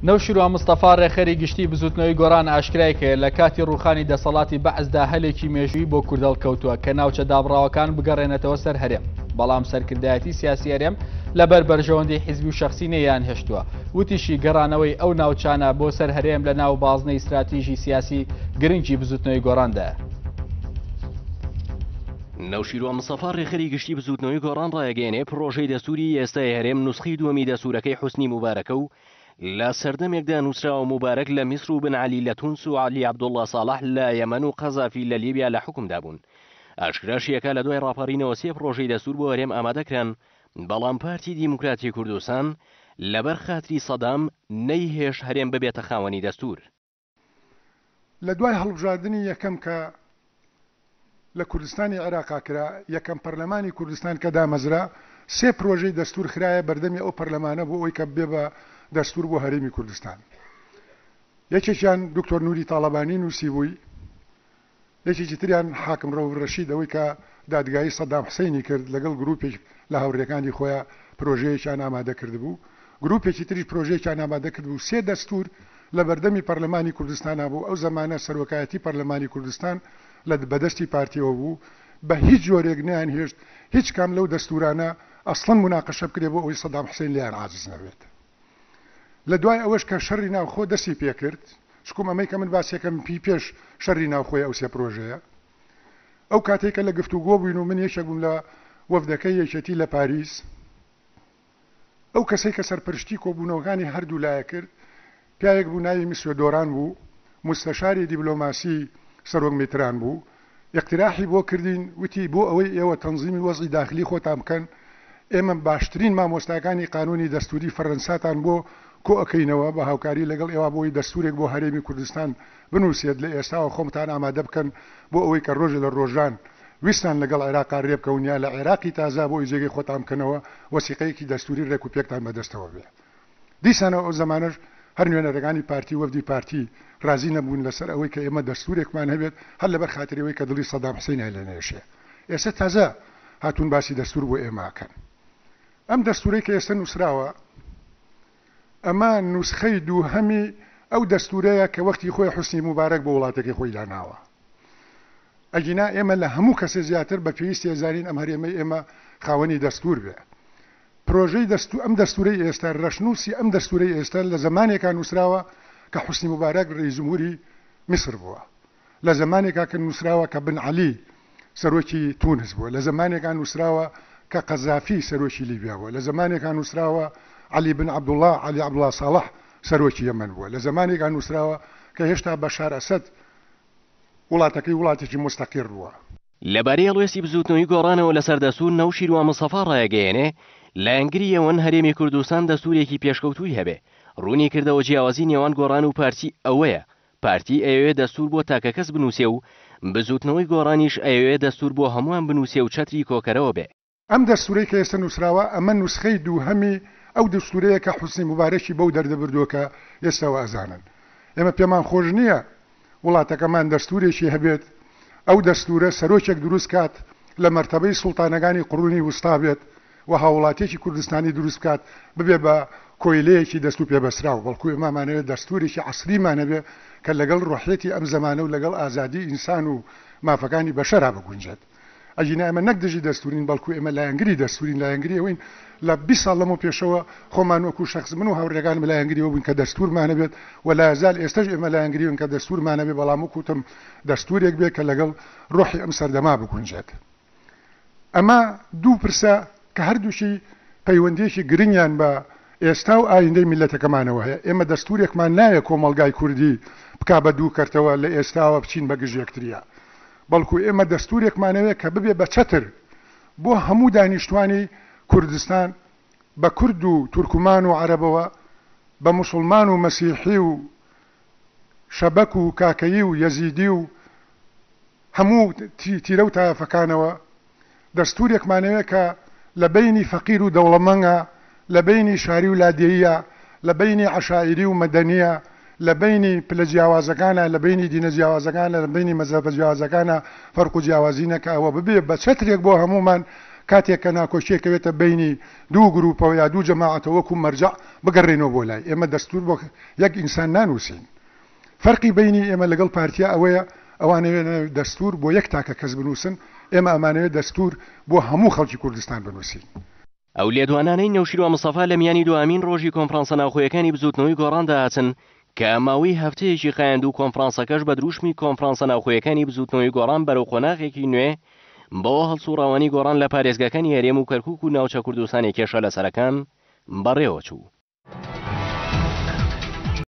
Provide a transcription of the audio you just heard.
نەوشیر و مستەفا ڕێخەری گشتی بزوتنەوەی گۆڕان ئاشکرای کرد لە کاتی ڕووخانی دەسەڵاتی بەعزدا هەلێکی مێژووی بۆ کوردەڵ کەوتووە کە ناوچە دابڕاوەکان بگەڕێنێتەوە سەر هەرێم. بەڵام سەرکردایەتی سیاسی هەرێم لەبەر بەرژەوەندەی حیزبی و شەخسی نەیان هێشتووە. وتیشی گەڕانەوەی ئەو ناوچانە بۆ سەر هەرێم لە ناو بازنەی استراتیژی سیاسی گرنگی بزوتنەوەی گۆڕاندایە. نەوشیر و مستەفا ڕێخەری گشتی بزوتنەوەی گۆڕان ڕایگەیەنێ پرۆژەی دەستوری ئێستای هەرێم نوسخەی دووەمی دەستورەکەی حوسنی موبارەکە و لە سەردەمێکدا نووسراوە موبارەك لە میسر و بن عەلی لە تونس و عەلی عەبدوڵڵا ساڵح لە یەمەن و قەزافی لە لیبیا لە حکومدا بوون. ئاشکراشیەکە لە دوای ڕاپەڕینەوە سێ پرۆژەی دەستور بۆ هەرێم ئامادەکران، بەڵام پارتی دیموکراتی کوردستان لەبەر خاتری سەدام نەیهێشت هەرێم ببێتە خاوەنی دەستور. لە دوای هەڵبژاردننی یەکەم کە لە کوردستانی عێراقا کرا، یەکەم پەرلەمانی کوردستان کە دامەزرا، سێ پرۆژەی دەستور خرایە بەردەمی ئەو پەرلەمانە بۆ ئەوی کە بێ بە دەستور بۆ هەرێمی کوردستان. یەکێکیان دکتۆر نوری تاڵەبانی نووسی بووی، یەکێکی تریان حاکم ڕەوف ڕەشید ئەوەی کە دادگایی سەدام حوسێنی کرد لەگەڵ گروپێک لە هاوڕێکانی خۆیان پرۆژەیەکیان ئامادە کرد بوو، گروپێکی تری پرۆژەیەکیان ئامادە کرد بوو. سێ دەستور لە بەردەمی پەرلەمانی کوردستانە بوو. ئەو زەمانە سەرۆکایەتی پەرلەمانی کوردستان لە بەدەستی پارتیەوە بوو، بە هیچ جۆرێک نیان هێشت هیچ کام لەو دەستورانە ئەسڵەن مناقەشە بکرێ بۆ ئەوی سەدام حوسێن لیان عاجز نەبێت. لە دوای ئەوەش کە شەڕی ناوخۆ دەستی پێکرد، شکوم ئەمەی کە من باسیەکەم پێش شەڕی ناوخۆی ئەو سێ پرۆژەیە، ئەو کاتێکە لە گفتوگۆ بووین و من یەکێک بووم لە وەفدەکەی یەکێتی لە پاریس، ئەو کەسەی کە سەرپەرشتی کۆبوونەوەکانی هەردوو لایە کرد پیاوێک بوو ناوی مسیۆ دۆران بوو، مستەشاری دیبلۆماسی سەرۆک میتران بوو. اقتراحی بۆ کردین، وتی بۆ ئەوەی ئێوە تەنزیمی وەزعی داخلی خۆتان بکەن، ئێمە باشترین مامۆستاکانی قانونی دەستوری فەڕەنساتان بۆ کۆ ئەەکەینەوە بە هاوکاری لەگەڵ ئێوە بۆی دەستورێک بۆ هەرێمی کوردستان بنووسێت لە ئێستاوە خۆمتان ئامادە بکەن بۆ ئەوەی کە ڕۆژە لە ڕۆژان ویستان لەگەڵ عێراقا ڕێبکەونیا لە عێراقی تازا بۆ ئیجێگەی خۆتان بکەنەوە وەسیقەیەکی دەستوری ڕێک و پێکتان بەدەستەوە بێ. دیسانەوە ئەو زەمانەش هەر نوێنەرەکانی پارتی وەفدی پارتی رازی نەبوون لەسەر ئەوەی کە ئێمە دەستورێکمان هەبێت هەر لەبەر خاتریەوەی کە دڵی سەدام حوسێن لە نێشێ. ئێستا تازە هاتوون باسی دەستور بۆ ئێماکەن. ئەم دەستورەی کە ئێستا نووسراوە، ئەمە نوسخەی دووهەمی ئەو دەستورەیە کە وەختی خۆی حوسنی موبارەك بۆ وڵاتێکی خۆی داناوە. ئەگینا ئێمە لە هەموو کەسێ زیاتر بە پێویستی ئێزارین ئەم هەرێمەی ئێمە خاوەنی دەستور بێ. پرۆژەی ئەم دەستورەی ئێستا ڕەشنووسی ئەم دەستورەی ئێستا لە زمانێکا نووسراوە کە حوسنی موبارەك ڕئیس جمهوری میسر بووە، لە زمانێکا کە نووسراوە کە بن عەلی سەرۆکی تونس بووە، لە زمانێکا نووسراوە کە قەزافی سەرۆکی لیبیا بووە، لە زمانێکا نووسراوە عەلی بن عەبدوڵڵا عەلی عەبدوڵڵا ساڵح سەرۆکی یەمەن بووە، لە زمانێکا نووسراوە کە هێشتا بەشار ئەسەد وڵاتەکەی وڵاتێکی مستەقیر بووە. لەبارەی هەڵوێستی بزوتنەوەی گۆڕانەوە لەسەر دەستور نەوشیر و مستەفا ڕایگەیەنێ لە ئەنگریەوەن هەرێمی کوردستان دەستورێکی پێشکەوتووی هەبێ. ڕوونی کردەوە جیاوازی نێوان گۆڕان و پارتی ئەوەیە، پارتی ئەوێ دەستور بۆ تاکە کەس بنووسێ و بزوتنەوەی گۆڕانیش ئەوێ دەستور بۆ هەمووان بنووسێ و چەتری کۆکەرەوە بێ. ئەم دەستورەی کە ئێستا نووسراوە ئەمە نوسخەی دووهەمی ئەو دەستورەیە کە حوسنی موبارەکی بەو دەردەبردووە کە ئێستاوە ئەزانن. ئێمە پێمان خۆش نییە وڵاتەکەمان دەستورێکی هەبێت، ئەو دەستورە سەرۆکێک دروست کات لە مەرتەبەی سوڵتانەکانی قڕوونی وستا بێت و هاوڵاتێکی کوردستانی دروست بکات ببێ بە کۆیلەیەکی دەست و پێبەسراو، بەڵکو ئێمامانەوێت دەستورێکی عەسریمان هەبێ کە لەگەڵ ڕۆحیەتی ئەم زەمانە و لەگەڵ ئازادی ئینسان و مافەکانی بەشەرا بگونجێت. ئەجینا ئێمە نەک دژی دەستورین، بەڵکو ئێمە لایەنگری دەستورین. لایەنگری ئەوین لە 20 ساڵ لەمەوە پێشەوە خۆمان وەکو شەخص من و هاوڕێکانم لایەنگریەوە بووین کە دەستورمان هەبێت و لا یزال ئێستاش ئێمە لایەنگریون کە دەستورمان هەبێ، بەڵام وەکوتم دەستورێک بێت کە لەگەڵ ڕۆحی ئەم سەردەما بگونجێت. ئەمە دوو پرسە کە هەردووشی پەیوەندیەکی گرنگیان بە ئێستا و ئایندەی میلەتەکەمانەوە هەیە. ئێمە دەستورێکمان نایە کۆمەڵگای کوردی بکا بە دوو کەرتەوە لە ئێستاوە بچین بە گژێکتریا، بەڵکو ئێمە دەستورێکمانەوێ کە ببێ بە چەتر بۆ هەموو دانیشتوانی کوردستان، بە کورد و تورکمان و عەرەبەوە، بە موسڵمان و مەسیحی و شەبەک و کاکەیی و یەزیدی و هەموو تیرە و تایەفەکانەوە دەستورێکمانەوێ کە لە بینی فەقیر و دەوڵەمەنگە، لە بینی شاری و لادێیە، لە بینی عەشائیری و مەدەنیە، لە بینی پلە جیاوازەکانە، لە بینی دینە جیاوازەکانە، لە بینی مەزهەبە جیاوازەکانە فەرق و جیاوازی نەکە، ئەوە ببێ بە چەترێک بۆ هەمومان کاتێک کە ناکۆشیەکەوێتە بینی دوو گروپەوە یا دوو جەماعەتە وەکو مەرجع بگەڕێنەوە بۆ لای ئێمە دەستور بۆ یەک ئینسان نانووسین فەرقی بینی ئێمە لەگەڵ پارتیا ئەوەیە ئەوانەوێت دەستور بۆ یەک تاکە کەس بنووسن ئێمە ئەمانەوێت دەستور بۆ هەموو خەڵکی کوردستان بنووسین. ئەو لێدوانانەی نەوشیروان مستەفا لە میانی دوامین ڕۆژی کۆنفرانسە ناوخۆیەکانی بزوتنەوەی گۆڕاندا هاتن کە ماوەی هەفتەیەکی خایاند و کۆنفرانسەکەش بە دروشمی کۆنفرانسە ناوخۆیەکانی بزوتنەوەی گۆڕان بەرەو قۆناغێکی نوێ بۆ هەڵسوڕاوانی گۆڕان لە پارێزگاکانی هەرێم و کەرکووک و ناوچە کوردستانی کێشە لەسەرەکان بەڕێوە چوو.